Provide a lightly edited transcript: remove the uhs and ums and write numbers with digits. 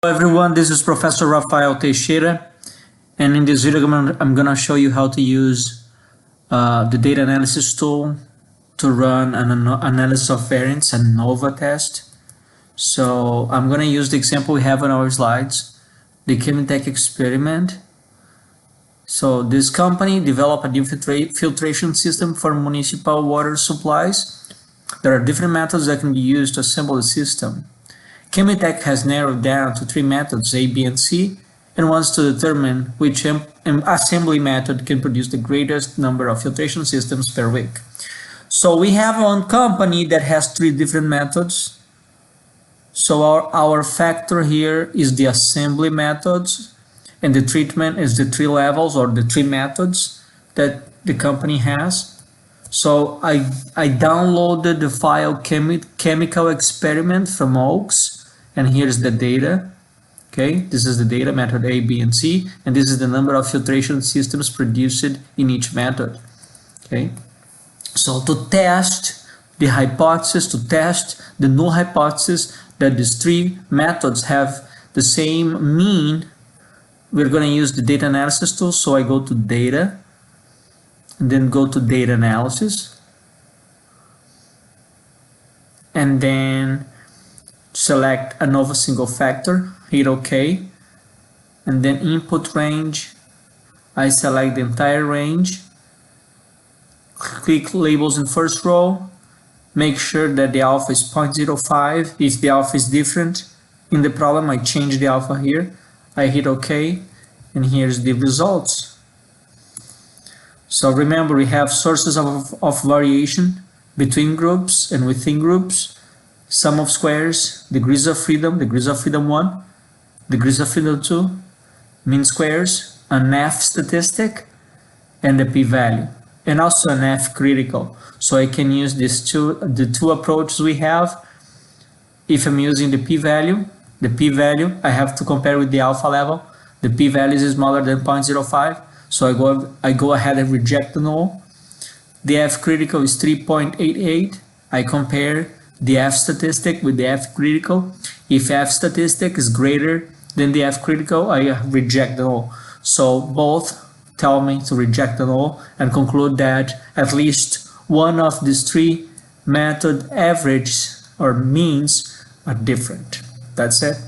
Hello everyone, this is Professor Rafael Teixeira, and in this video I'm gonna show you how to use the data analysis tool to run an analysis of variance and Anova test. So I'm gonna use the example we have on our slides, the Chemitech experiment. So this company developed a new filtration system for municipal water supplies. There are different methods that can be used to assemble the system. Chemitech has narrowed down to 3 methods, A, B, and C, and wants to determine which assembly method can produce the greatest number of filtration systems per week. So we have one company that has 3 different methods. So our factor here is the assembly methods, and the treatment is the 3 levels or the 3 methods that the company has. So I downloaded the file chemical experiment from Oaks, and here's the data. Okay, this is the data, method A, B, and C, and this is the number of filtration systems produced in each method. Okay, so to test the hypothesis, to test the null hypothesis that these 3 methods have the same mean, we're going to use the data analysis tool. So I go to data, and then go to data analysis, and then select Anova single factor, hit OK, and then input range, I select the entire range, click labels in first row, make sure that the alpha is 0.05. If the alpha is different in the problem, I change the alpha here, I hit OK, and here's the results. So remember, we have sources of variation between groups and within groups, sum of squares, degrees of freedom 1, degrees of freedom 2, mean squares, an F statistic, and the p-value, and also an F critical. So I can use the two approaches we have. If I'm using the p-value, I have to compare with the alpha level. The p-value is smaller than 0.05, so I go ahead and reject the null. The F critical is 3.88. I compare the F statistic with the F critical. If F statistic is greater than the F critical, I reject the null. So both tell me to reject the null and conclude that at least one of these 3 method averages or means are different. That's it.